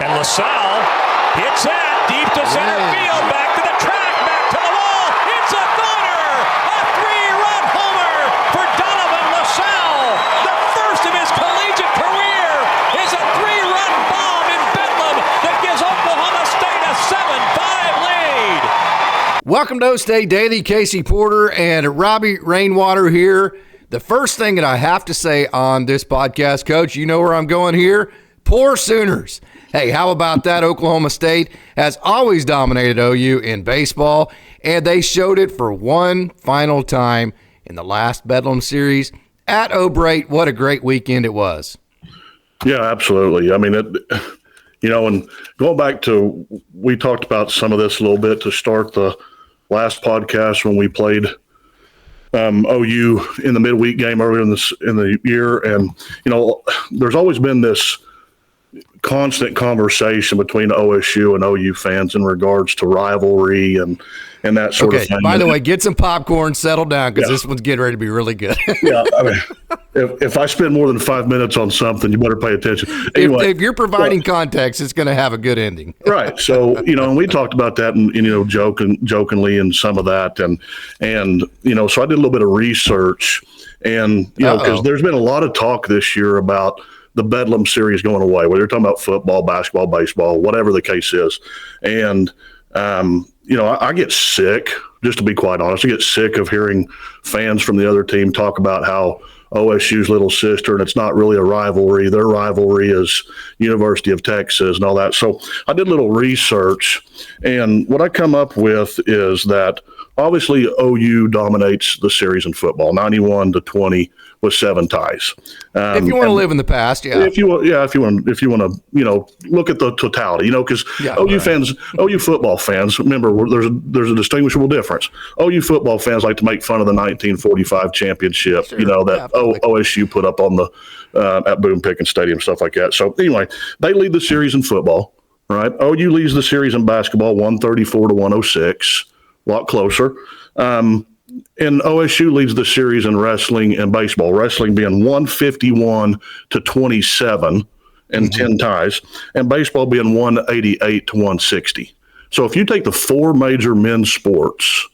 And LaSalle hits that deep to center field, back to the track, back to the wall. It's a goner! A 3-run homer for Donovan LaSalle. The first of his collegiate career is a 3-run bomb in Bedlam that gives Oklahoma State a 7-5 lead. Welcome to OkState Daily. Casey Porter and Robbie Rainwater here. The first thing that I have to say on this podcast, Coach, you know where I'm going here? Poor Sooners. Hey, how about that? Oklahoma State has always dominated OU in baseball, and they showed it for one final time in the last Bedlam series at O'Brate. What a great weekend it was. Yeah, absolutely. I mean, and going back to, we talked about some of this a little bit to start the last podcast when we played OU in the midweek game earlier in the year. And, there's always been this constant conversation between OSU and OU fans in regards to rivalry and that sort of thing. By the way, get some popcorn, settle down, because this one's getting ready to be really good. Yeah, I mean, if I spend more than 5 minutes on something, you better pay attention. Anyway, if you're providing context, it's going to have a good ending. Right. So, and we talked about that and jokingly and some of that. And so I did a little bit of research and, because there's been a lot of talk this year about the Bedlam series going away, whether you're talking about football, basketball, baseball, whatever the case is. And, I get sick, just to be quite honest, I get sick of hearing fans from the other team talk about how OSU's little sister, and it's not really a rivalry. Their rivalry is University of Texas and all that. So I did a little research, and what I come up with is that obviously OU dominates the series in football, 91-20 with 7 ties. If you want to live in the past, yeah. If you want to, look at the totality, because OU football fans, remember, there's a distinguishable difference. OU football fans like to make fun of the 1945 championship, sure, that OSU put up on the at Boone Pickens Stadium, stuff like that. So anyway, they lead the series in football, right? OU leads the series in basketball, 134-106, a lot closer. And OSU leads the series in wrestling and baseball, wrestling being 151-27 and 10 ties, and baseball being 188-160. So if you take the 4 major men's sports,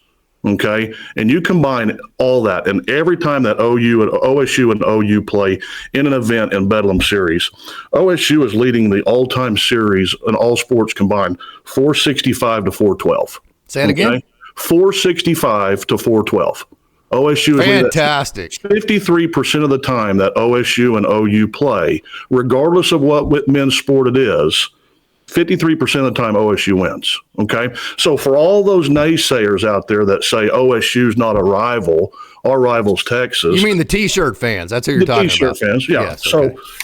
okay, and you combine all that, and every time that OSU and OU play in an event in Bedlam series, OSU is leading the all-time series in all sports combined, 465-412. Say it again. 465-412. OSU is fantastic. 53% of the time that OSU and OU play, regardless of what men's sport it is, 53% of the time OSU wins. Okay, so for all those naysayers out there that say OSU's not a rival, our rival's Texas. You mean the T-shirt fans? That's who you're talking about. The T-shirt fans, yeah. Yes,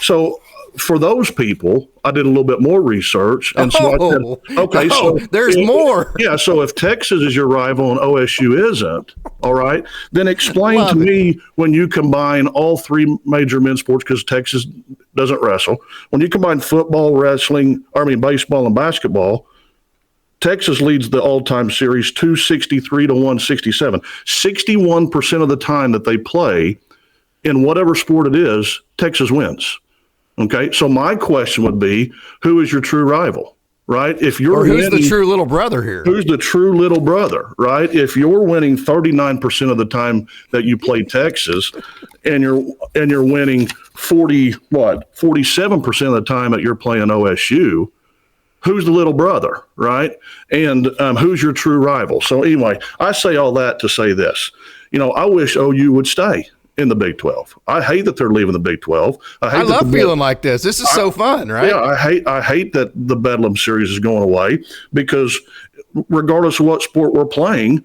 So for those people, I did a little bit more research, and so I said, okay, so there's more. Yeah, so if Texas is your rival and OSU isn't, all right, then explain to me when you combine all 3 major men's sports, because Texas doesn't wrestle. When you combine football, baseball, and basketball, Texas leads the all-time series 263-167. 61% of the time that they play in whatever sport it is, Texas wins. Okay, so my question would be, who is your true rival, right? If you're who's the true little brother here? Who's the true little brother, right? If you're winning 39% of the time that you play Texas, and you're winning 47% of the time that you're playing OSU, who's the little brother, right? And who's your true rival? So anyway, I say all that to say this. I wish OU would stay in the Big 12. I hate that they're leaving the Big 12. I love feeling like this. This is so fun, right? Yeah, I hate that the Bedlam series is going away, because regardless of what sport we're playing,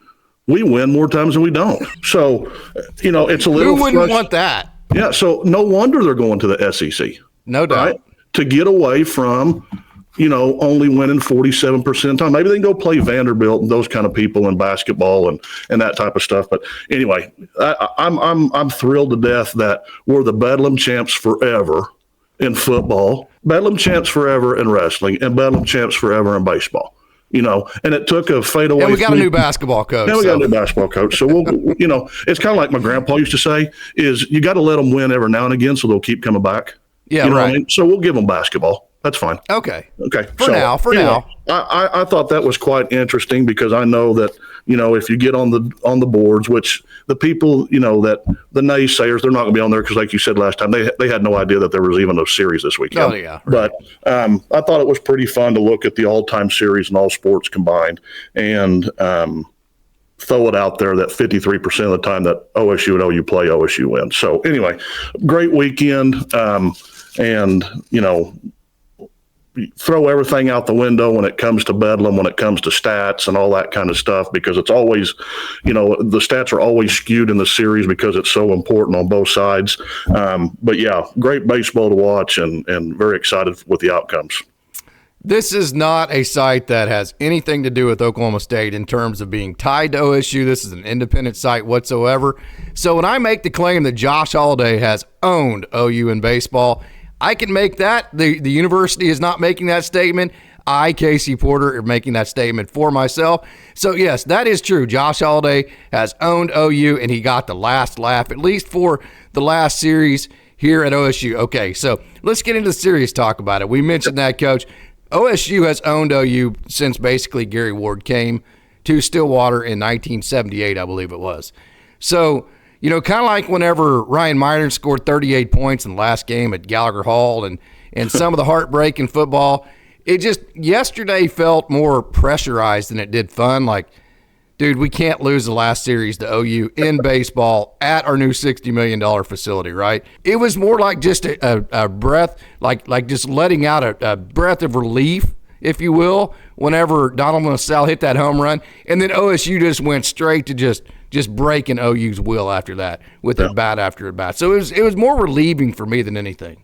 we win more times than we don't. So, it's a little. Who wouldn't want that? Yeah, so no wonder they're going to the SEC. No doubt. Right? To get away from only winning 47% of the time. Maybe they can go play Vanderbilt and those kind of people in basketball and that type of stuff. But anyway, I'm thrilled to death that we're the Bedlam champs forever in football, Bedlam champs forever in wrestling, and Bedlam champs forever in baseball. And it took a fadeaway. And we got a new basketball coach. Yeah, we got a new basketball coach. So we'll, it's kind of like my grandpa used to say, is you got to let them win every now and again so they'll keep coming back. Yeah, right. What I mean? So we'll give them basketball. That's fine. Okay. For now. I thought that was quite interesting because I know that, if you get on the boards, which the people, that the naysayers, they're not going to be on there because, like you said last time, they had no idea that there was even a series this weekend. Oh, yeah. Right. But I thought it was pretty fun to look at the all-time series and all sports combined and throw it out there that 53% of the time that OSU and OU play, OSU wins. So anyway, great weekend. And, throw everything out the window when it comes to Bedlam, when it comes to stats and all that kind of stuff, because it's always, the stats are always skewed in the series because it's so important on both sides. But yeah, great baseball to watch and very excited with the outcomes. This is not a site that has anything to do with Oklahoma State in terms of being tied to OSU. This is an independent site whatsoever. So when I make the claim that Josh Holiday has owned OU in baseball, I can make that. The university is not making that statement. I, Casey Porter, are making that statement for myself. So, yes, that is true. Josh Holiday has owned OU, and he got the last laugh, at least for the last series here at OSU. Okay, so let's get into the serious talk about it. We mentioned that, Coach. OSU has owned OU since basically Gary Ward came to Stillwater in 1978, I believe it was. So, kind of like whenever Ryan Minor scored 38 points in the last game at Gallagher Hall and some of the heartbreak in football, it just yesterday felt more pressurized than it did fun. Like, dude, we can't lose the last series to OU in baseball at our new $60 million facility, right? It was more like just a breath, like just letting out a breath of relief, if you will, whenever Donovan LaSalle hit that home run. And then OSU just went straight to just breaking OU's will after that with at bat after at bat. So it was more relieving for me than anything.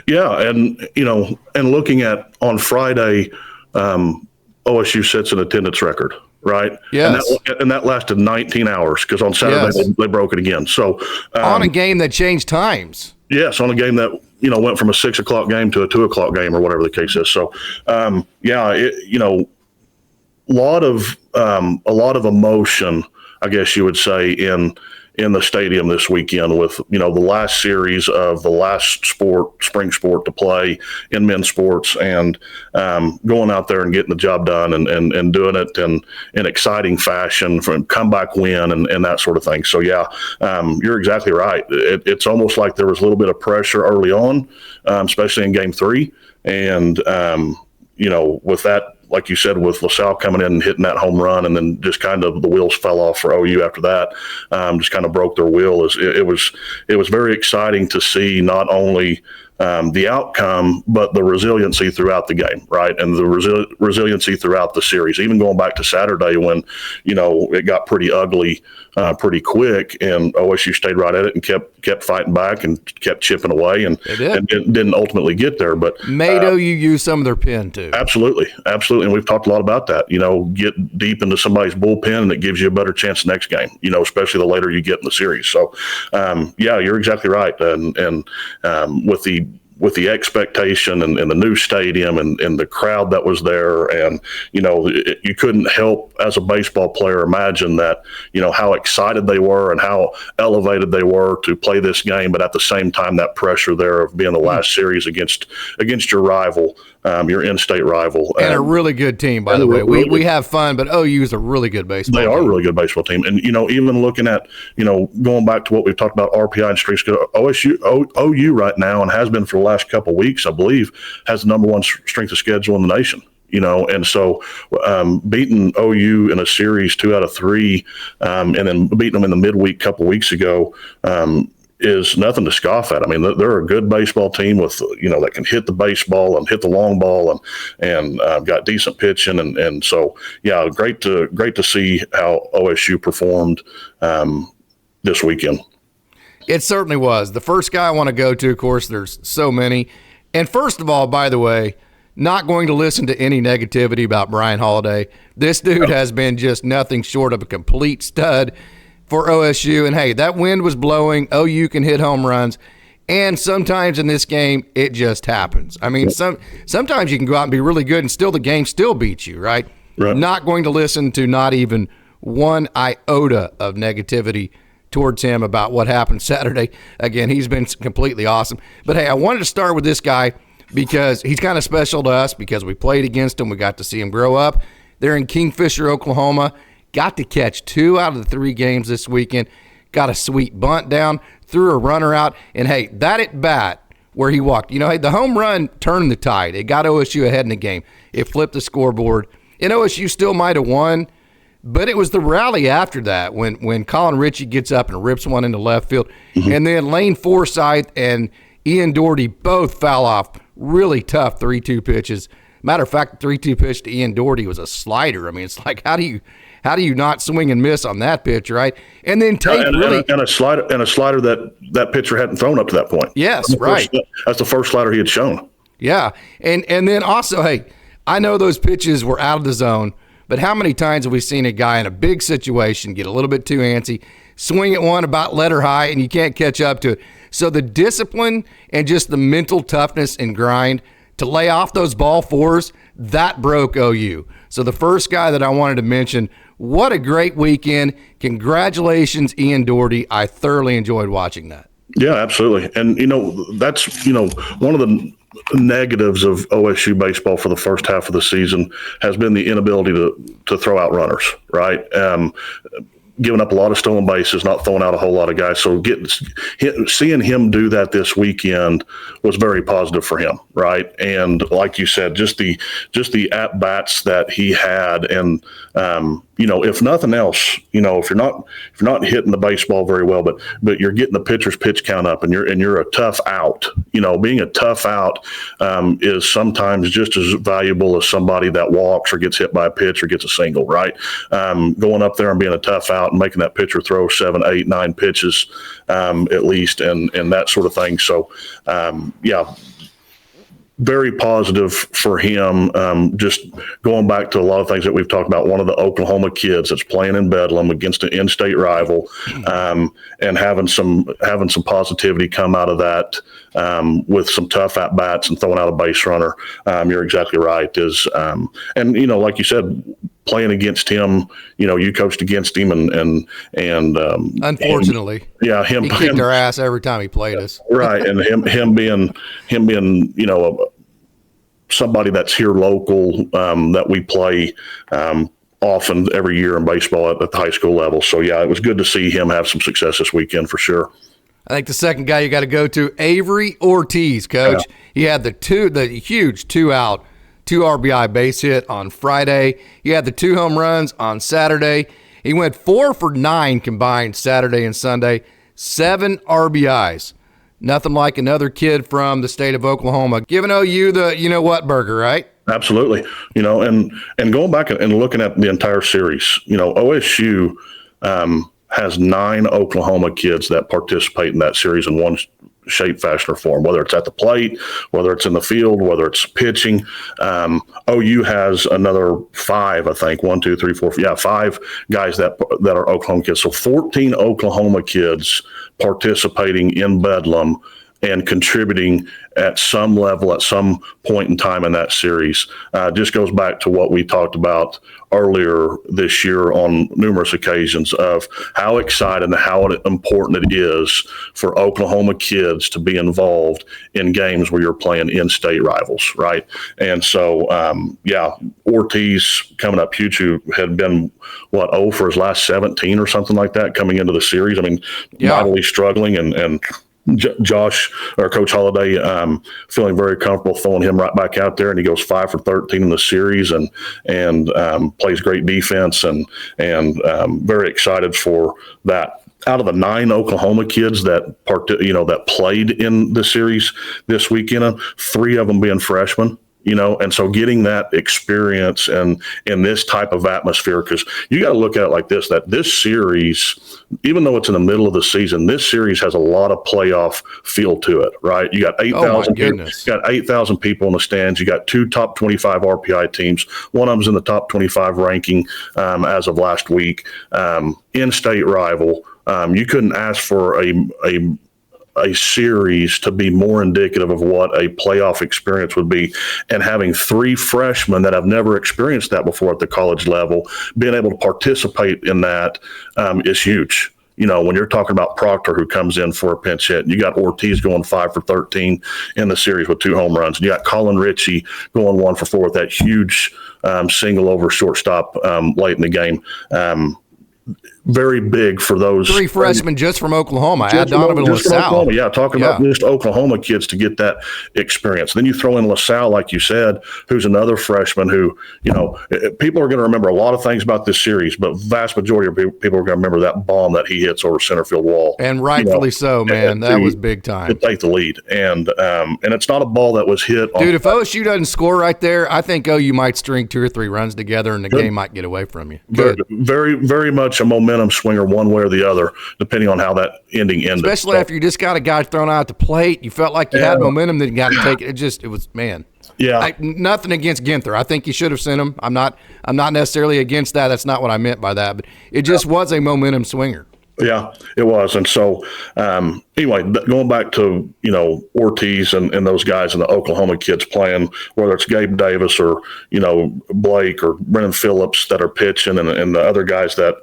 Yeah, and and looking at on Friday, OSU sets an attendance record, right? Yes. And that lasted 19 hours because on Saturday they broke it again. So on a game that changed times. Yes, on a game that went from a 6 o'clock game to a 2 o'clock game or whatever the case is. So a lot of emotion, I guess you would say, in the stadium this weekend with, the last series of the last spring sport to play in men's sports and going out there and getting the job done and doing it in exciting fashion from comeback win and that sort of thing. So, yeah, you're exactly right. It's almost like there was a little bit of pressure early on, especially in game 3. And, with that, like you said, with LaSalle coming in and hitting that home run, and then just kind of the wheels fell off for OU after that, just kind of broke their will. It was very exciting to see not only the outcome, but the resiliency throughout the game, right? And the resiliency throughout the series, even going back to Saturday when, it got pretty ugly pretty quick, and OSU stayed right at it and kept fighting back and kept chipping away and didn't ultimately get there. But made OU use some of their pen too. Absolutely. And we've talked a lot about that. Get deep into somebody's bullpen and it gives you a better chance next game, especially the later you get in the series. So, you're exactly right. And with the expectation and the new stadium and the crowd that was there, and you couldn't help as a baseball player imagine that how excited they were and how elevated they were to play this game, but at the same time that pressure there of being the last series against your rival, your in-state rival, and a really good team, by the way. We have fun, but OU is a really good baseball. They are a really good baseball team, and even looking at going back to what we've talked about, RPI and strength, OU right now, and has been for the last couple of weeks, I believe, has the number one strength of schedule in the nation. And so beating OU in a series 2 out of 3, and then beating them in the midweek couple of weeks ago, is nothing to scoff at. I mean, they're a good baseball team with, that can hit the baseball and hit the long ball and got decent pitching. And so, yeah, great to see how OSU performed this weekend. It certainly was. The first guy I want to go to, of course, there's so many. And first of all, by the way, not going to listen to any negativity about Brian Holiday. This dude has been just nothing short of a complete stud for OSU. And, hey, that wind was blowing. OU can hit home runs. And sometimes in this game, it just happens. I mean, sometimes you can go out and be really good and still the game still beats you, right? Not going to listen to not even one iota of negativity towards him about what happened Saturday. Again, he's been completely awesome. But, hey, I wanted to start with this guy because he's kind of special to us because we played against him. We got to see him grow up. They're in Kingfisher, Oklahoma. Got to catch 2 out of the 3 games this weekend. Got a sweet bunt down, threw a runner out, and hey, that at bat where he walked. Hey, the home run turned the tide. It got OSU ahead in the game. It flipped the scoreboard. And OSU still might have won, but it was the rally after that when Colin Ritchie gets up and rips one into left field. Mm-hmm. And then Lane Forsythe and Ian Doherty both foul off really tough 3-2 pitches. Matter of fact, the 3-2 pitch to Ian Doherty was a slider. I mean, it's like, how do you not swing and miss on that pitch, right? And then Tate and a slider that pitcher hadn't thrown up to that point. Yes, right. That's the first slider he had shown. Yeah, and then also, hey, I know those pitches were out of the zone, but how many times have we seen a guy in a big situation get a little bit too antsy, swing at one about letter high, and you can't catch up to it? So the discipline and just the mental toughness and grind to lay off those ball fours, that broke OU. So the first guy that I wanted to mention, what a great weekend. Congratulations, Ian Doherty. I thoroughly enjoyed watching that. Yeah, absolutely. And, that's, one of the negatives of OSU baseball for the first half of the season has been the inability to throw out runners, right? Giving up a lot of stolen bases, not throwing out a whole lot of guys. So seeing him do that this weekend was very positive for him, right? And like you said, just the at bats that he had, and if nothing else, if you're not hitting the baseball very well, but you're getting the pitcher's pitch count up, and you're a tough out. Being a tough out is sometimes just as valuable as somebody that walks or gets hit by a pitch or gets a single, right? Going up there and being a tough out and making that pitcher throw 7, 8, 9 pitches at least, and that sort of thing. So, very positive for him. Just going back to a lot of things that we've talked about, one of the Oklahoma kids that's playing in Bedlam against an in-state rival, and having some positivity come out of that with some tough at-bats and throwing out a base runner. You're exactly right. And like you said, playing against him, you coached against him, and unfortunately, he kicked our ass every time he played us. Right, and him being somebody that's here local, that we play often every year in baseball at the high school level. So yeah, it was good to see him have some success this weekend for sure. I think the second guy you got to go to, Avery Ortiz, Coach. Yeah. He had the huge 2-out, 2 RBI base hit on Friday. He had the 2 home runs on Saturday. He went 4 for 9 combined Saturday and Sunday, 7 RBIs. Nothing like another kid from the state of Oklahoma giving OU the you-know-what burger, right? Absolutely. And going back and looking at the entire series, OSU has 9 Oklahoma kids that participate in that series in one shape, fashion, or form, whether it's at the plate, whether it's in the field, whether it's pitching. OU has another 5, I think, 1, 2, 3, 4, 5 guys that are Oklahoma kids. So 14 Oklahoma kids participating in Bedlam and contributing at some level at some point in time in that series. Just goes back to what we talked about earlier this year on numerous occasions of how excited and how important it is for Oklahoma kids to be involved in games where you're playing in-state rivals, right? And so, Ortiz coming up huge, who had been, 0 for his last 17 or something like that coming into the series. I mean, mightily struggling, and Josh or Coach Holiday feeling very comfortable throwing him right back out there, and he goes 5 for 13 in the series and plays great defense, and very excited for that. Out of the 9 Oklahoma kids that played in the series this weekend, 3 of them being freshmen. And so getting that experience and in this type of atmosphere, because you got to look at it like this, that this series, even though it's in the middle of the season, this series has a lot of playoff feel to it, right? You got 8,000 people in the stands. You got 2 top 25 RPI teams. One of them's in the top 25 ranking as of last week. In-state rival. You couldn't ask for a series to be more indicative of what a playoff experience would be, and having 3 freshmen that have never experienced that before at the college level being able to participate in that is huge. when you're talking about Proctor, who comes in for a pinch hit, and you got Ortiz going 5 for 13 in the series with 2 home runs, and you got Colin Ritchie going 1 for 4 with that huge single over shortstop late in the game. Very big for those 3 freshmen just from Oklahoma. Add Donovan LaSalle. Yeah, talking about just Oklahoma kids to get that experience. Then you throw in LaSalle, like you said, who's another freshman who, people are going to remember a lot of things about this series, but vast majority of people are going to remember that bomb that he hits over center field wall. And rightfully so, man. That was big time. To take the lead. And it's not a ball that was hit. Dude, if OSU doesn't score right there, I think OU might string 2 or 3 runs together and the game might get away from you. Good. Very, very much a momentum swinger one way or the other, depending on how that ending ended. Especially after you just got a guy thrown out at the plate. You felt like you had momentum, then you got to take it. It was, man. Yeah. Nothing against Ginther. I think you should have sent him. I'm not necessarily against that. That's not what I meant by that. But it just was a momentum swinger. Yeah, it was. And so, anyway, going back to, Ortiz and those guys and the Oklahoma kids playing, whether it's Gabe Davis or, Blake or Brennan Phillips that are pitching and the other guys that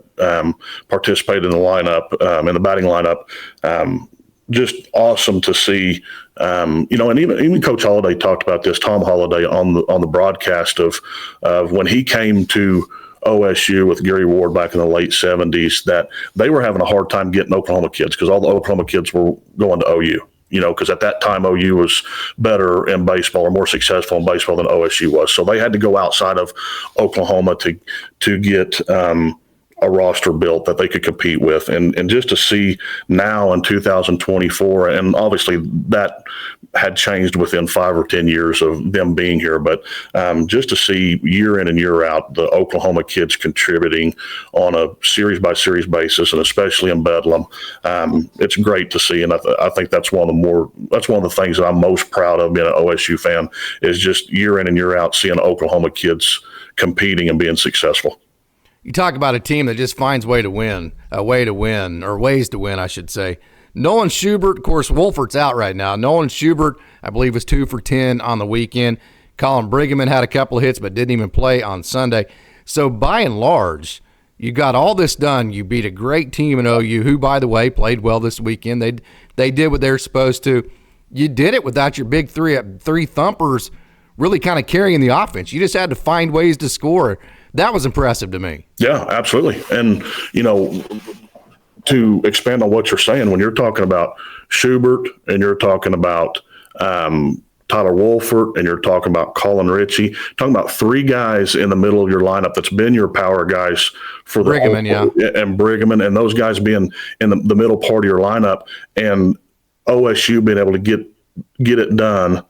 participated in the lineup, in the batting lineup, just awesome to see. And even Coach Holliday talked about this, Tom Holliday, on the broadcast of when he came to OSU with Gary Ward back in the late 70s, that they were having a hard time getting Oklahoma kids because all the Oklahoma kids were going to OU, because at that time OU was better in baseball or more successful in baseball than OSU was. So they had to go outside of Oklahoma to get a roster built that they could compete with. And just to see now in 2024, and obviously that had changed within 5 or 10 years of them being here, but just to see year in and year out the Oklahoma kids contributing on a series by series basis, and especially in Bedlam, it's great to see. And I think that's one of the things that I'm most proud of being an OSU fan, is just year in and year out seeing Oklahoma kids competing and being successful. You talk about a team that just finds ways to win, I should say. Nolan Schubert, of course, Wolfert's out right now. Nolan Schubert, I believe, was 2 for 10 on the weekend. Colin Briggerman had a couple of hits but didn't even play on Sunday. So by and large, you got all this done. You beat a great team in OU, who, by the way, played well this weekend. They did what they're supposed to. You did it without your big three thumpers really kind of carrying the offense. You just had to find ways to score. That was impressive to me. Yeah, absolutely. And, to expand on what you're saying, when you're talking about Schubert and you're talking about Tyler Wolfert and you're talking about Colin Ritchie, talking about 3 guys in the middle of your lineup that's been your power guys for the and Briggerman, and those guys being in the middle part of your lineup, and OSU being able to get it done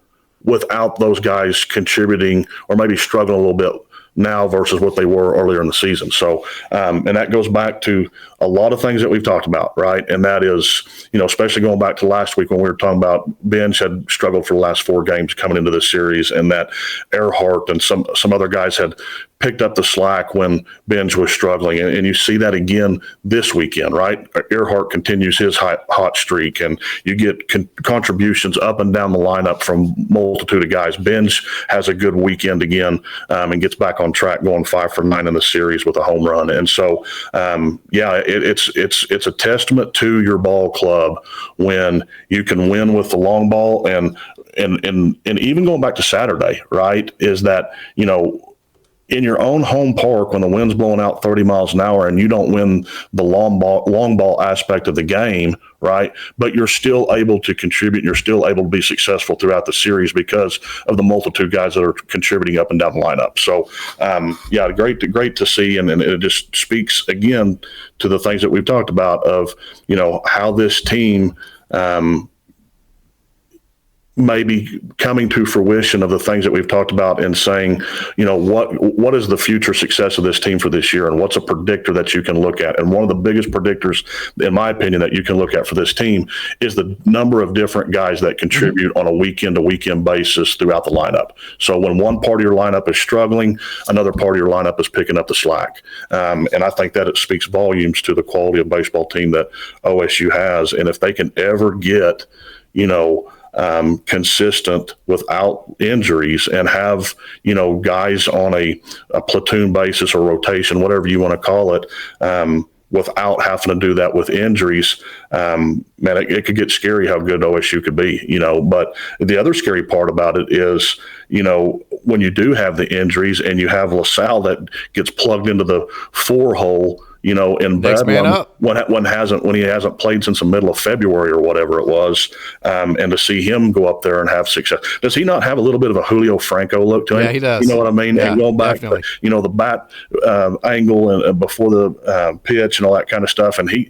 without those guys contributing or maybe struggling a little bit now versus what they were earlier in the season. So, and that goes back to a lot of things that we've talked about, right? And that is, especially going back to last week when we were talking about Benj had struggled for the last 4 games coming into this series, and that Earhart and some other guys had picked up the slack when Benj was struggling. And you see that again this weekend, right? Earhart continues his hot streak, and you get contributions up and down the lineup from multitude of guys. Benj has a good weekend again, and gets back on track, going 5 for 9 in the series with a home run. And so, it's a testament to your ball club when you can win with the long ball, and even going back to Saturday, right, is that, in your own home park, when the wind's blowing out 30 miles an hour and you don't win the long ball aspect of the game, right, but you're still able to contribute, you're still able to be successful throughout the series because of the multitude of guys that are contributing up and down the lineup. So, great to see, and it just speaks again to the things that we've talked about of, how this team maybe coming to fruition of the things that we've talked about, and saying, what is the future success of this team for this year, and what's a predictor that you can look at. And one of the biggest predictors, in my opinion, that you can look at for this team is the number of different guys that contribute on a weekend-to-weekend basis throughout the lineup. So when one part of your lineup is struggling, another part of your lineup is picking up the slack. And I think that it speaks volumes to the quality of baseball team that OSU has. And if they can ever get, consistent without injuries, and have, guys on a platoon basis or rotation, whatever you want to call it, without having to do that with injuries, man, it could get scary how good OSU could be, But the other scary part about it is, when you do have the injuries and you have LaSalle that gets plugged into the 4 hole, in Bedlam when he hasn't played since the middle of February or whatever it was, and to see him go up there and have success. Does he not have a little bit of a Julio Franco look to him? Yeah, he does. You know what I mean? Yeah, and going back, definitely. the bat angle and before the pitch and all that kind of stuff, and he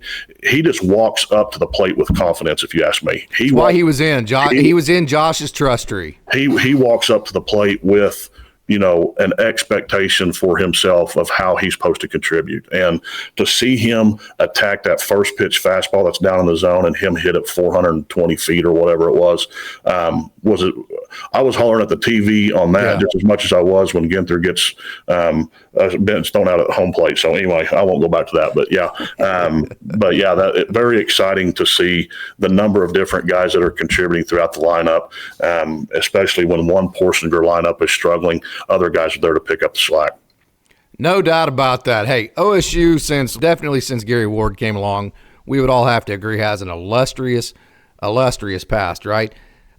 just walks up to the plate with confidence. If you ask me, he was in Josh's trust tree. He walks up to the plate with an expectation for himself of how he's supposed to contribute. And to see him attack that first pitch fastball that's down in the zone and him hit it 420 feet or whatever it was I was hollering at the TV on that just as much as I was when Ginther gets bench thrown out at home plate. So anyway, I won't go back to that, but very exciting to see the number of different guys that are contributing throughout the lineup, especially when one portion of your lineup is struggling. Other guys are there to pick up the slack. No doubt about that. Hey, OSU, since Gary Ward came along, we would all have to agree has an illustrious past, right?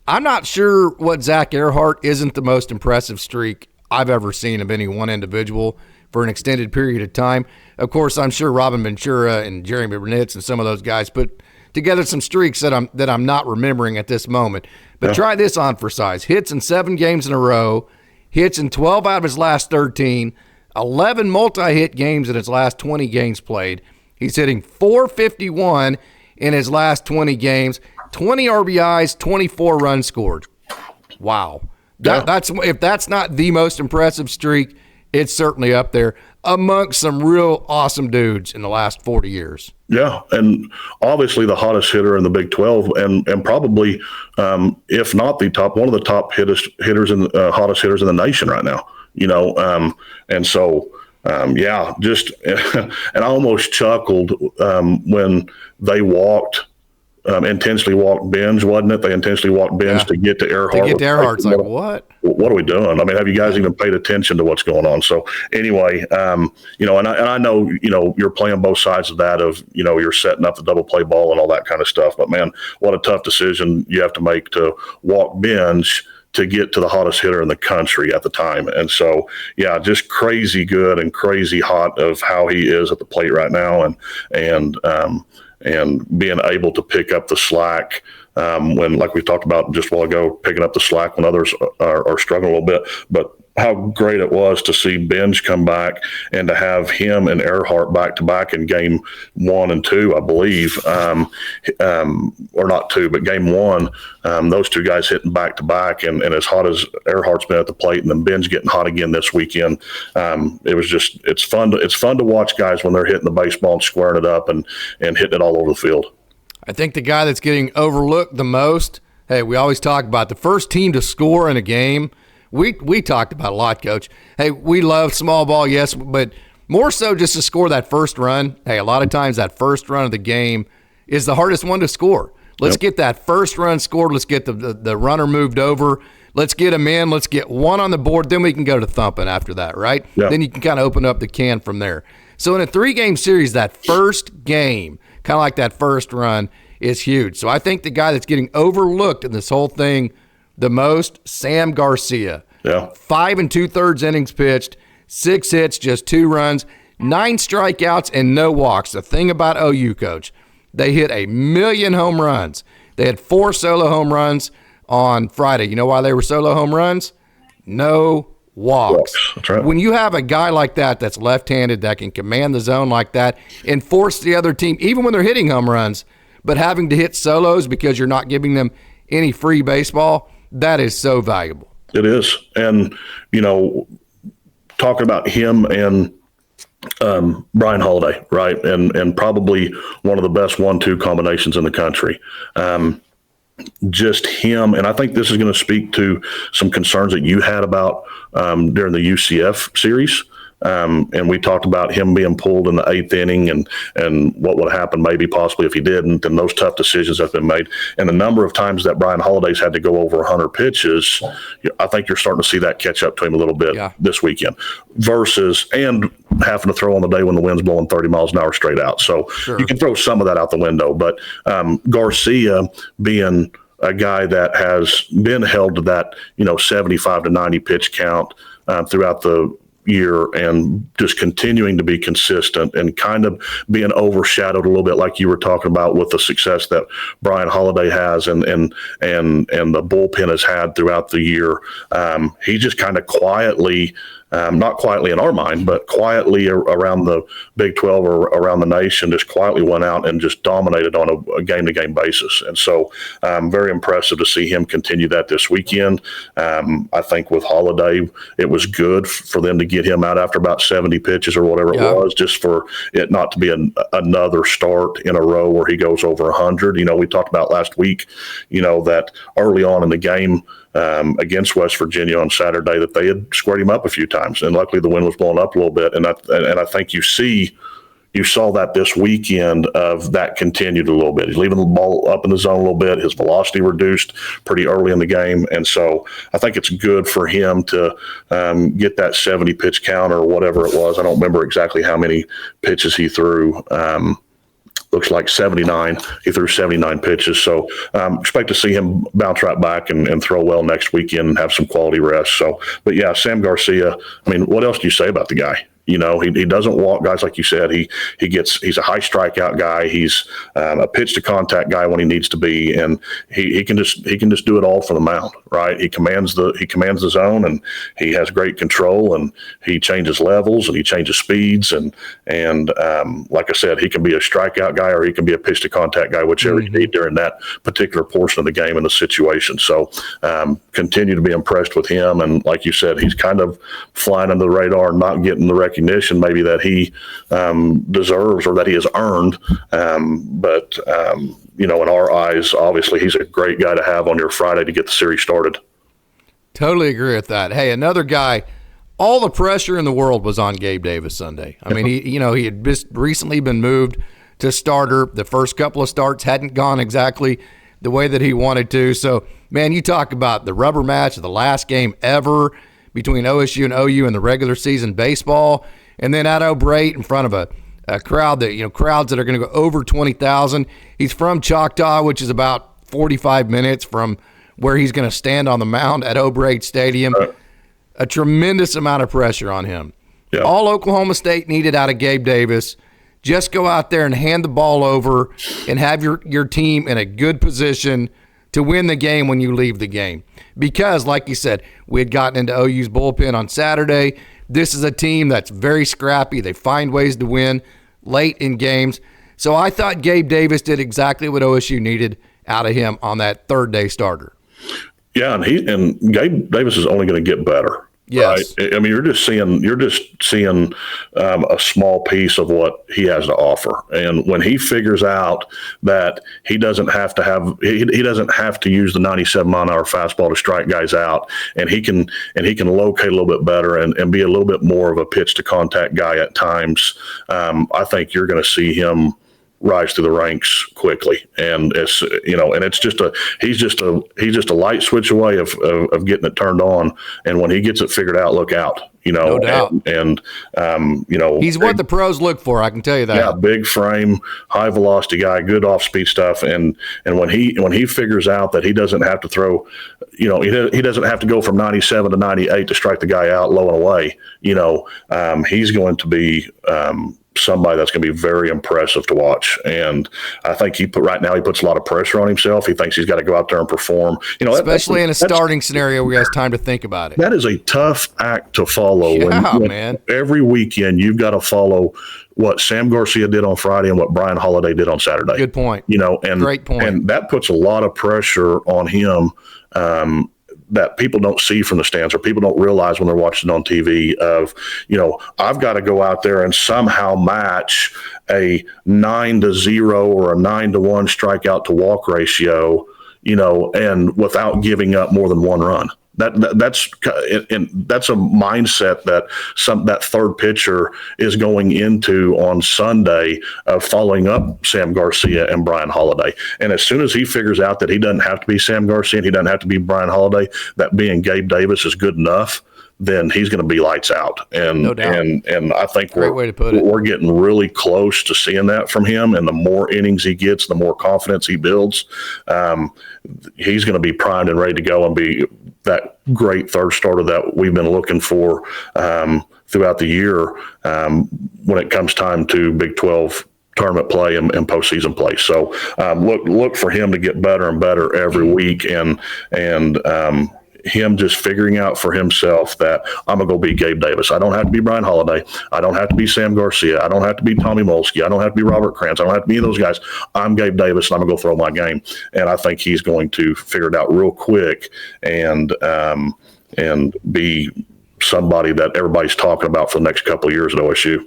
I'm not sure what Zack Aart isn't the most impressive streak I've ever seen of any one individual for an extended period of time. Of course, I'm sure Robin Ventura and Jeremy Burnitz and some of those guys put together some streaks that I'm not remembering at this moment. But try this on for size. Hits in 7 games in a row, hits in 12 out of his last 13, 11 multi-hit games in his last 20 games played. He's hitting .451 in his last 20 games, 20 RBIs, 24 runs scored. Wow. If that's not the most impressive streak, it's certainly up there amongst some real awesome dudes in the last 40 years. Yeah, and obviously the hottest hitter in the Big 12, and probably, if not the top, one of the top hottest hitters in the nation right now. And so, just and I almost chuckled when they intentionally walked Benj, wasn't it? They intentionally walked Benj to get to Aart. It's like, what? What are we doing? I mean, have you guys even paid attention to what's going on? So anyway, and I know, you're playing both sides of that of, you're setting up the double play ball and all that kind of stuff. But man, what a tough decision you have to make to walk Benj to get to the hottest hitter in the country at the time. And so, just crazy good and crazy hot of how he is at the plate right now. And being able to pick up the slack when, like we talked about just a while ago, picking up the slack when others are struggling a little bit. But how great it was to see Benj come back and to have him and Aart back-to-back in game 1 and 2, I believe, or not 2, but game 1, those two guys hitting back-to-back, and as hot as Aarhart's been at the plate, and then Benj getting hot again this weekend. It's fun to watch guys when they're hitting the baseball and squaring it up and hitting it all over the field. I think the guy that's getting overlooked the most, hey, we always talk about the first team to score in a game. We talked about a lot, Coach. Hey, we love small ball, yes, but more so just to score that first run. Hey, a lot of times that first run of the game is the hardest one to score. Let's get that first run scored. Let's get the runner moved over. Let's get him in. Let's get one on the board. Then we can go to thumping after that, right? Yep. Then you can kind of open up the can from there. So in a 3-game series, that first game, kind of like that first run, is huge. So I think the guy that's getting overlooked in this whole thing the most, Sam Garcia. 5 2/3 innings pitched, 6 hits, just 2 runs, 9 strikeouts, and no walks. The thing about OU, Coach, they hit 1,000,000 home runs. They had 4 solo home runs on Friday. You know why they were solo home runs? No walks. That's right. When you have a guy like that that's left-handed that can command the zone like that and force the other team, even when they're hitting home runs, but having to hit solos because you're not giving them any free baseball, that is so valuable. It is. And, talking about him and Brian Holiday, right? And probably one of the best 1-2 combinations in the country. Just him. And I think this is going to speak to some concerns that you had about during the UCF series. And we talked about him being pulled in the 8th inning and what would happen maybe possibly if he didn't, and those tough decisions have been made. And the number of times that Brian Holiday's had to go over 100 pitches, I think you're starting to see that catch up to him a little bit this weekend. Versus, and having to throw on the day when the wind's blowing 30 miles an hour straight out. So you can throw some of that out the window. But Garcia being a guy that has been held to that, 75 to 90 pitch count throughout the year and just continuing to be consistent and kind of being overshadowed a little bit, like you were talking about, with the success that Brian Holiday has and the bullpen has had throughout the year. He just kind of quietly, not quietly in our mind, but quietly around the Big 12 or around the nation, just quietly went out and just dominated on a game-to-game basis. And so very impressive to see him continue that this weekend. I think with Holiday, it was good for them to get him out after about 70 pitches or whatever it was, just for it not to be another start in a row where he goes over 100. We talked about last week, that early on in the game, against West Virginia on Saturday, that they had squared him up a few times, and luckily the wind was blowing up a little bit. And I think you saw that this weekend of that continued a little bit. He's leaving the ball up in the zone a little bit. His velocity reduced pretty early in the game, and so I think it's good for him to get that 70 pitch count or whatever it was. I don't remember exactly how many pitches he threw. Looks like 79. He threw 79 pitches. So expect to see him bounce right back and throw well next weekend and have some quality rest. So, but yeah, Sam Garcia, what else do you say about the guy? He doesn't walk guys, like you said. He's a high strikeout guy. He's a pitch to contact guy when he needs to be, and he can just do it all from the mound, right? He commands the zone, and he has great control, and he changes levels and he changes speeds, and like I said, he can be a strikeout guy or he can be a pitch to contact guy, whichever you need during that particular portion of the game and the situation. So continue to be impressed with him, and like you said, he's kind of flying under the radar and not getting the recognition maybe that he deserves or that he has earned. But in our eyes, obviously, he's a great guy to have on your Friday to get the series started. Totally agree with that. Hey, another guy, all the pressure in the world was on Gabe Davis Sunday. He had just recently been moved to starter. The first couple of starts hadn't gone exactly the way that he wanted to. So, man, you talk about the rubber match of the last game ever between OSU and OU in the regular season baseball, and then at O'Brate in front of a crowd that, crowds that are going to go over 20,000. He's from Choctaw, which is about 45 minutes from where he's going to stand on the mound at O'Brate Stadium. A tremendous amount of pressure on him. Yeah. All Oklahoma State needed out of Gabe Davis, just go out there and hand the ball over and have your team in a good position to win the game when you leave the game. Because, like you said, we had gotten into OU's bullpen on Saturday. This is a team that's very scrappy. They find ways to win late in games. So I thought Gabe Davis did exactly what OSU needed out of him on that third-day starter. Yeah, and Gabe Davis is only going to get better. Yes. Right? You're just seeing a small piece of what he has to offer. And when he figures out that he doesn't have to use the 97-mile-an-hour fastball to strike guys out, and he can locate a little bit better and be a little bit more of a pitch to contact guy at times, I think you're going to see him rise through the ranks quickly. And it's he's just a light switch away of getting it turned on. And when he gets it figured out, look out. No doubt. And he's what the pros look for, I can tell you that. Yeah, big frame, high velocity guy, good off speed stuff. And when he figures out that he doesn't have to throw, he doesn't have to go from 97 to 98 to strike the guy out low and away. He's going to be somebody that's going to be very impressive to watch. And I think he puts a lot of pressure on himself. He thinks he's got to go out there and perform, especially in a starting scenario where he has time to think about it. That is a tough act to follow. Man. Every weekend you've got to follow what Sam Garcia did on Friday and what Brian Holiday did on Saturday. Good point. Great point. And that puts a lot of pressure on him, that people don't see from the stands or people don't realize when they're watching on TV of, I've got to go out there and somehow match a 9-0 or a 9-1 strikeout to walk ratio, and without giving up more than one run. That's a mindset that third pitcher is going into on Sunday of following up Sam Garcia and Brian Holiday. And as soon as he figures out that he doesn't have to be Sam Garcia and he doesn't have to be Brian Holiday, that being Gabe Davis is good enough, then he's going to be lights out. And No doubt. and I think Great way to put it. we're getting really close to seeing that from him. And the more innings he gets, the more confidence he builds. He's going to be primed and ready to go and be that great third starter that we've been looking for throughout the year when it comes time to Big 12 tournament play and postseason play. So look for him to get better and better every week, and him just figuring out for himself that I'm going to go be Gabe Davis. I don't have to be Brian Holiday. I don't have to be Sam Garcia. I don't have to be Tommy Molsky. I don't have to be Robert Krantz. I don't have to be any of those guys. I'm Gabe Davis, and I'm going to go throw my game. And I think he's going to figure it out real quick and be somebody that everybody's talking about for the next couple of years at OSU.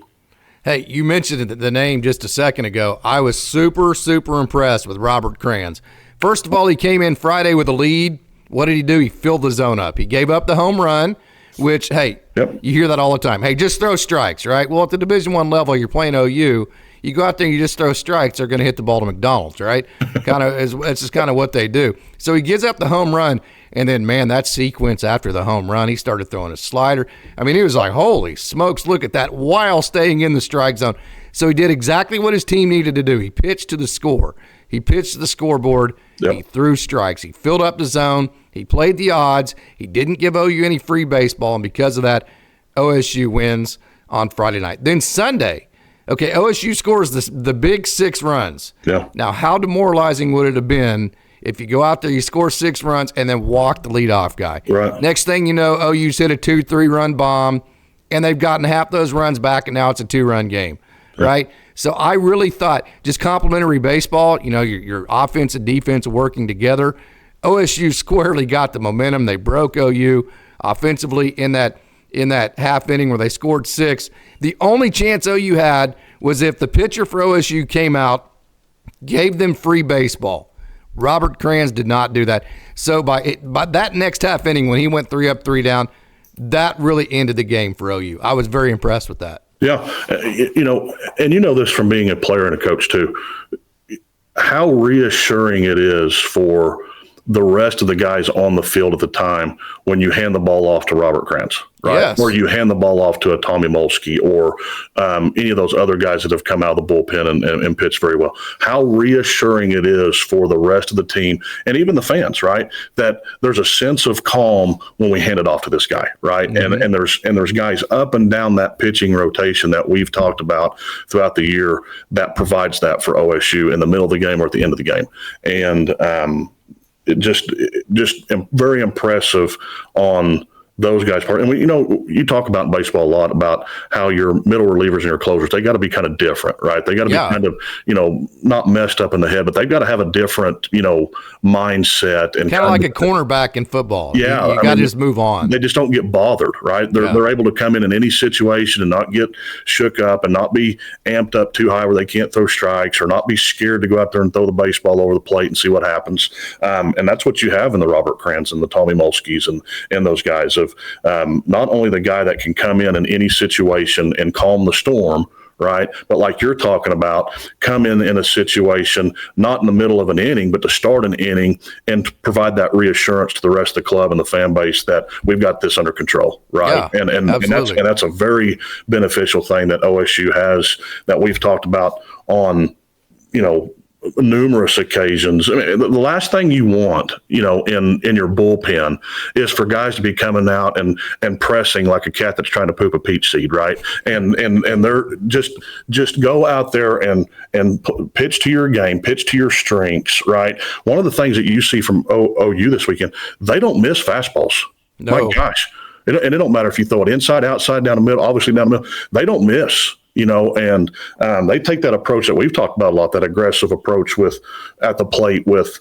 Hey, you mentioned the name just a second ago. I was super, super impressed with Robert Krantz. First of all, he came in Friday with a lead. What did he do? He filled the zone up. He gave up the home run, which, hey, Yep. You hear that all the time. Hey, just throw strikes, right? Well, at the Division I level, you're playing OU. You go out there and you just throw strikes, they're going to hit the ball to McDonald's, right? It's just kind of what they do. So he gives up the home run, and then, man, that sequence after the home run, he started throwing a slider. I mean, he was like, holy smokes, look at that, while staying in the strike zone. So he did exactly what his team needed to do. He pitched to the score. He pitched to the scoreboard. Yep. He threw strikes. He filled up the zone. He played the odds. He didn't give OU any free baseball, and because of that, OSU wins on Friday night. Then Sunday, okay, OSU scores the big 6 runs. Yeah. Now, how demoralizing would it have been if you go out there, you score 6 runs, and then walk the leadoff guy? Right. Next thing you know, OU's hit a 2-3 run bomb, and they've gotten half those runs back, and now it's a 2-run game, right? So I really thought just complimentary baseball, your offense and defense working together. OSU squarely got the momentum. They broke OU offensively in that half inning where they scored 6. The only chance OU had was if the pitcher for OSU came out, gave them free baseball. Robert Krantz did not do that. So by that next half inning when he went 3 up, 3 down, that really ended the game for OU. I was very impressed with that. Yeah. And this from being a player and a coach too, how reassuring it is for the rest of the guys on the field at the time when you hand the ball off to Robert Krantz, right? Yes. Or you hand the ball off to a Tommy Molsky or any of those other guys that have come out of the bullpen and pitched very well. How reassuring it is for the rest of the team and even the fans, right? That there's a sense of calm when we hand it off to this guy, right? Mm-hmm. And there's guys up and down that pitching rotation that we've talked about throughout the year that provides that for OSU in the middle of the game or at the end of the game. And it just very impressive on those guys' part. And you talk about in baseball a lot about how your middle relievers and your closers, they got to be kind of different, right? They got to be kind of, not messed up in the head, but they've got to have a different, mindset and kind of like a cornerback in football. Yeah. You got to just move on. They just don't get bothered, right? They're able to come in any situation and not get shook up and not be amped up too high where they can't throw strikes or not be scared to go out there and throw the baseball over the plate and see what happens. And that's what you have in the Robert Krantz and the Tommy Molskys and those guys of not only the guy that can come in any situation and calm the storm, right? But like you're talking about, come in a situation, not in the middle of an inning, but to start an inning and provide that reassurance to the rest of the club and the fan base that we've got this under control, right? Yeah, and that's a very beneficial thing that OSU has that we've talked about on, numerous occasions. I mean, the last thing you want, in your bullpen is for guys to be coming out and pressing like a cat that's trying to poop a peach seed, right? And they're just go out there and pitch to your game, pitch to your strengths, right? One of the things that you see from OU this weekend, they don't miss fastballs. No. My gosh. And it don't matter if you throw it inside, outside, down the middle, obviously down the middle, they don't miss. And they take that approach that we've talked about a lot, that aggressive approach at the plate with,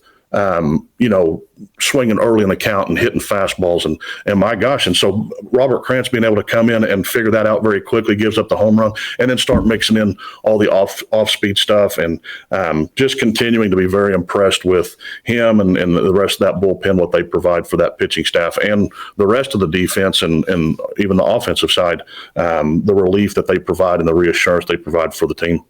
swinging early in the count and hitting fastballs and my gosh. And so Robert Krantz being able to come in and figure that out very quickly, gives up the home run and then start mixing in all the off speed stuff and just continuing to be very impressed with him and the rest of that bullpen, what they provide for that pitching staff and the rest of the defense and even the offensive side, the relief that they provide and the reassurance they provide for the team.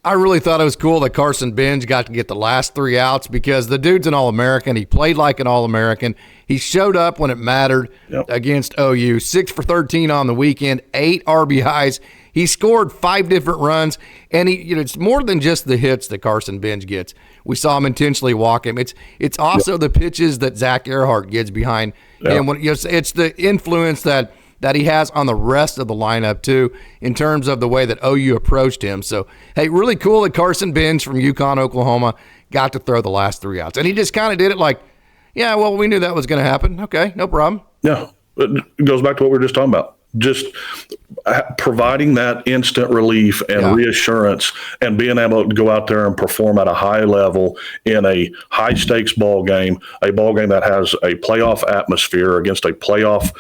I really thought it was cool that Carson Bing got to get the last 3 outs because the dude's an All-American. He played like an All-American. He showed up when it mattered against OU. 6 for 13 on the weekend, 8 RBIs. He scored 5 different runs, and it's more than just the hits that Carson Bing gets. We saw him intentionally walk him. It's also the pitches that Zack Aart gets behind him. It's the influence that he has on the rest of the lineup, too, in terms of the way that OU approached him. So, hey, really cool that Carson Bing from UConn, Oklahoma, got to throw the last 3 outs. And he just kind of did it like, yeah, well, we knew that was going to happen. Okay, no problem. Yeah, it goes back to what we were just talking about. Just providing that instant relief and reassurance and being able to go out there and perform at a high level in a high-stakes ball game, a ball game that has a playoff atmosphere against a playoff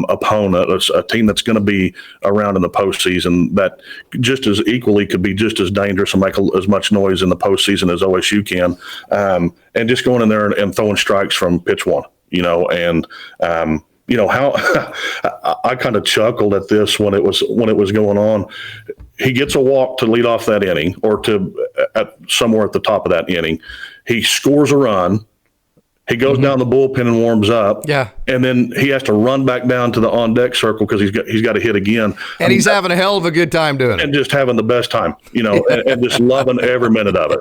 opponent, a team that's going to be around in the postseason that just as equally could be just as dangerous and make as much noise in the postseason as OSU can, and just going in there and throwing strikes from pitch one, and how I kind of chuckled at this when it was going on. He gets a walk to lead off that inning, or somewhere at the top of that inning. He scores a run. He goes down the bullpen and warms up. Yeah, and then he has to run back down to the on deck circle because he's got to hit again. And he's having a hell of a good time doing it, and just having the best time, and just loving every minute of it,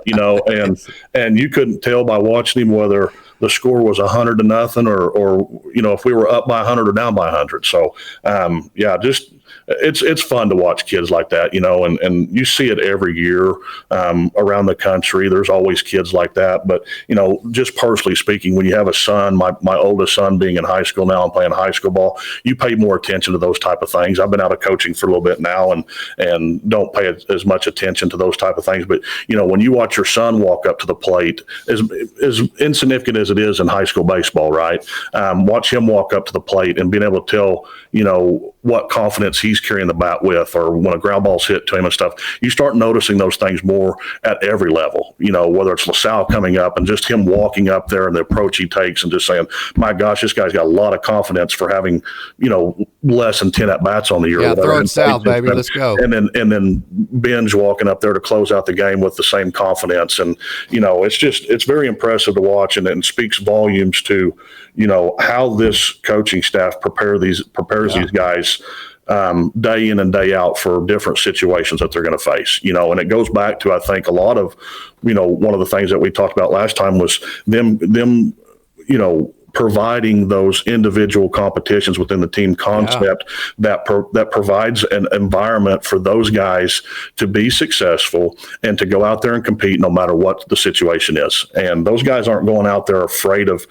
and you couldn't tell by watching him whether the score was 100-0 or if we were up by 100 or down by 100. So just it's fun to watch kids like that, and you see it every year around the country. There's always kids like that. But, just personally speaking, when you have a son, my oldest son being in high school now and playing high school ball, you pay more attention to those type of things. I've been out of coaching for a little bit now and don't pay as much attention to those type of things. But, when you watch your son walk up to the plate, as insignificant as it is in high school baseball, right? Watch him walk up to the plate and being able to tell, what confidence he's carrying the bat with, or when a ground ball's hit to him and stuff. You start noticing those things more at every level, whether it's LaSalle coming up and just him walking up there and the approach he takes and just saying, my gosh, this guy's got a lot of confidence for having, less than 10 at-bats on the year. Yeah, throw it south, baby. Let's go. And then Bing walking up there to close out the game with the same confidence. And, it's very impressive to watch, and it speaks volumes to, how this coaching staff prepares these guys day in and day out for different situations that they're going to face, and it goes back to, I think, a lot of, one of the things that we talked about last time was them, providing those individual competitions within the team concept that provides an environment for those guys to be successful and to go out there and compete no matter what the situation is. And those guys aren't going out there afraid of,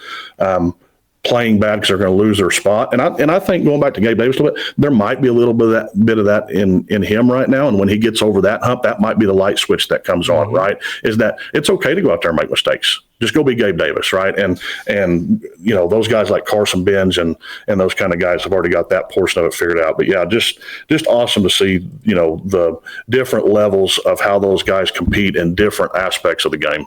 playing bad because they're going to lose their spot. And I think, going back to Gabe Davis a little bit, there might be a little bit of that in him right now. And when he gets over that hump, that might be the light switch that comes on, right? Is that it's okay to go out there and make mistakes. Just go be Gabe Davis, right? And those guys like Carson Bing and those kind of guys have already got that portion of it figured out. But yeah, just awesome to see, the different levels of how those guys compete in different aspects of the game.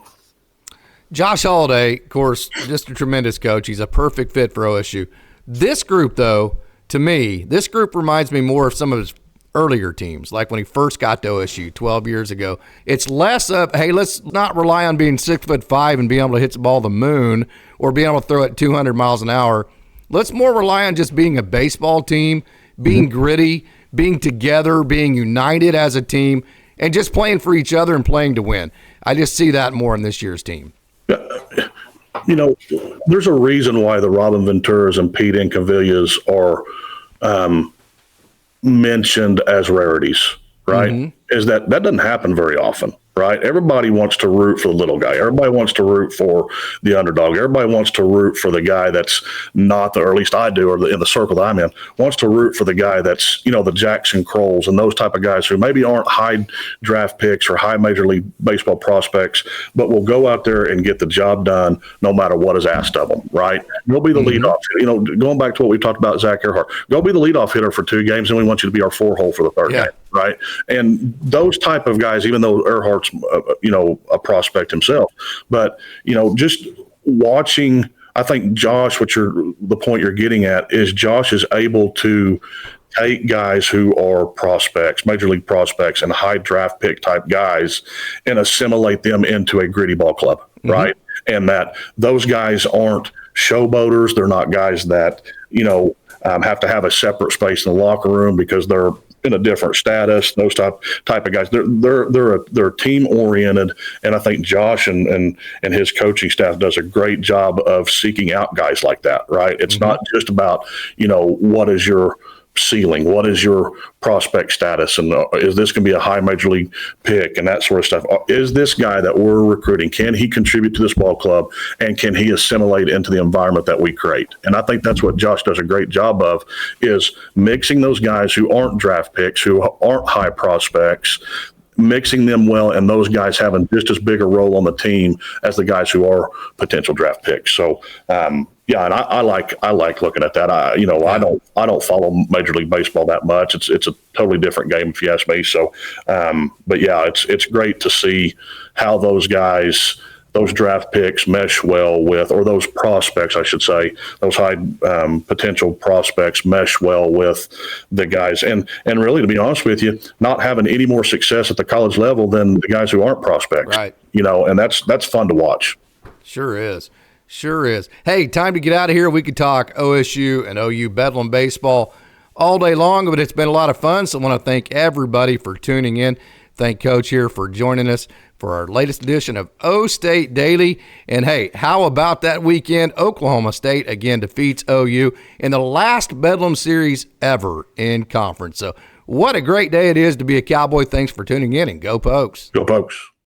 Josh Holliday, of course, just a tremendous coach. He's a perfect fit for OSU. This group, though, to me, reminds me more of some of his earlier teams, like when he first got to OSU 12 years ago. It's less of, hey, let's not rely on being 6'5" and being able to hit the ball to the moon or being able to throw it 200 miles an hour. Let's more rely on just being a baseball team, being gritty, being together, being united as a team, and just playing for each other and playing to win. I just see that more in this year's team. There's a reason why the Robin Venturas and Pete Incavillas are mentioned as rarities, right? Is that doesn't happen very often, right? Everybody wants to root for the little guy. Everybody wants to root for the underdog. Everybody wants to root for the guy that's not or at least I do, or in the circle that I'm in, wants to root for the guy that's, the Jackson Crowells and those type of guys who maybe aren't high draft picks or high Major League Baseball prospects, but will go out there and get the job done no matter what is asked of them, right? Go be the leadoff. Going back to what we talked about, Zack Aart, go be the leadoff hitter for 2 games, and we want you to be our 4-hole for the 3rd game, right? And those type of guys, even though Earhart's, a prospect himself, but, just watching, I think Josh, the point you're getting at is Josh is able to take guys who are prospects, major league prospects, and high draft pick type guys, and assimilate them into a gritty ball club, right? And that those guys aren't showboaters. They're not guys that, have to have a separate space in the locker room because they're in a different status. Those type of guys, they're team oriented, and I think Josh and his coaching staff does a great job of seeking out guys like that. Right? It's not just about what is your ceiling, what is your prospect status, and is this going to be a high major league pick and that sort of stuff. Is this guy that we're recruiting, can he contribute to this ball club, and can he assimilate into the environment that we create? And I think that's what Josh does a great job of, is mixing those guys who aren't draft picks, who aren't high prospects, mixing them well, and those guys having just as big a role on the team as the guys who are potential draft picks. So, and I like looking at that. I don't follow Major League Baseball that much. It's a totally different game, if you ask me. So, but yeah, it's great to see how those guys, those draft picks, mesh well with, or those prospects, I should say, those high potential prospects mesh well with the guys. And really, to be honest with you, not having any more success at the college level than the guys who aren't prospects. Right. And that's fun to watch. Sure is. Sure is. Hey, time to get out of here. We could talk OSU and OU Bedlam baseball all day long, but it's been a lot of fun. So I want to thank everybody for tuning in. Thank Coach here for joining us for our latest edition of O-State Daily. And hey, how about that weekend? Oklahoma State again defeats OU in the last Bedlam series ever in conference. So what a great day it is to be a Cowboy. Thanks for tuning in, and go Pokes. Go Pokes.